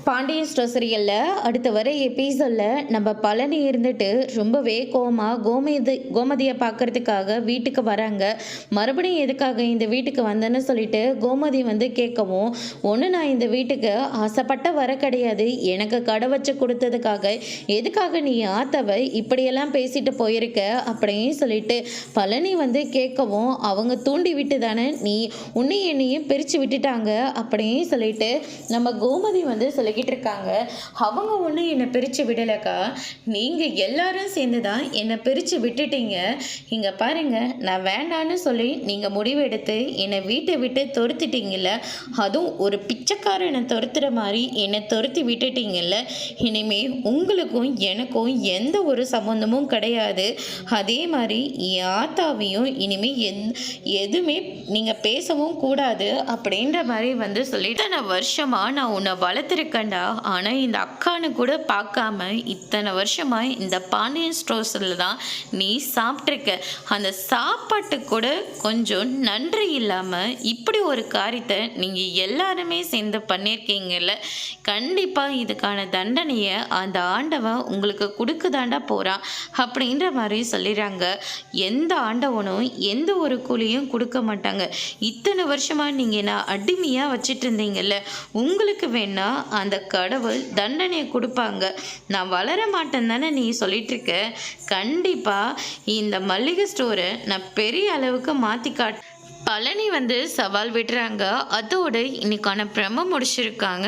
Pandian store சீரியலில் அடுத்து வர எபிசோடில் நம்ம பழனி இருந்துட்டு ரொம்பவே கோவமாக கோமதியை பார்க்கறதுக்காக வீட்டுக்கு வராங்க. மறுபடியும் எதுக்காக இந்த வீட்டுக்கு வந்தேன்னு சொல்லிட்டு கோமதி வந்து கேட்கவும், ஒன்று நான் இந்த வீட்டுக்கு ஆசைப்பட்ட வர கிடையாது, எனக்கு கடை வச்சு கொடுத்ததுக்காக எதுக்காக நீ ஆத்தவை இப்படியெல்லாம் பேசிட்டு போயிருக்க அப்படின்னு சொல்லிட்டு பழனி வந்து கேட்கவும், அவங்க தூண்டி விட்டு தானே நீ உன்னையும் என்னையும் பிரித்து விட்டுட்டாங்க அப்படின்னு சொல்லிட்டு நம்ம கோமதி வந்து சொல்லிக்கிட்டு இருக்காங்க. அவங்க ஒன்று என்னை பிரித்து விடலைக்கா, நீங்கள் எல்லாரும் சேர்ந்து தான் என்னை பிரித்து விட்டுட்டீங்க. இங்கே பாருங்க, நான் வேண்டான்னு சொல்லி நீங்கள் முடிவெடுத்து என்னை வீட்டை விட்டு துரத்திட்டீங்கல்ல, அதுவும் ஒரு பிச்சைக்காரனை துரத்துற மாதிரி என்னை துரத்தி விட்டுட்டீங்கல்ல. இனிமே உங்களுக்கும் எனக்கும் எந்த ஒரு சம்மந்தமும் கிடையாது. அதே மாதிரி என் ஆத்தாவையும் இனிமே எதுவுமே நீங்கள் பேசவும் கூடாது அப்படின்ற மாதிரி வந்து சொல்லிட்டு, இத்தனை வருஷமாக நான் உன்னை வளர்த்துருக்கேன்டா, ஆனால் இந்த அக்கானு கூட பார்க்காம இத்தனை வருஷமாக இந்த பாண்டியன் ஸ்டோர்ஸில் தான் நீ சாப்பிட்ருக்க. அந்த சாப்பாட்டு கூட கொஞ்சம் நன்றி இல்லாமல் இப்படி ஒரு காரியத்தை நீங்கள் எல்லாருமே சேர்ந்து பண்ணியிருக்கீங்கல்ல. கண்டிப்பாக இதுக்கான தண்டனையை அந்த ஆண்டவன் உங்களுக்கு கொடுக்குதாண்டா போகிறான் அப்படின்ற மாதிரி சொல்லிடுறாங்க. எந்த ஆண்டவனும் எந்த ஒரு கூலியும் கொடுக்க மாட்டாங்க. இத்தனை வருஷமாக நீங்கள் நான் அடிமையாக வச்சிட்டு இருந்தீங்கல்ல, உங்களுக்கு வேணா அந்த கடவுள் தண்டனையை கொடுப்பாங்க. நான் வளர மாட்டேன் தானே நீ சொல்லிட்டு இருக்க. கண்டிப்பாக இந்த மளிகை ஸ்டோரை நான் பெரிய அளவுக்கு மாற்றி பழனி வந்து சவால் விடுறாங்க. அதோடு இன்னைக்கான பிரம முடிச்சிருக்காங்க.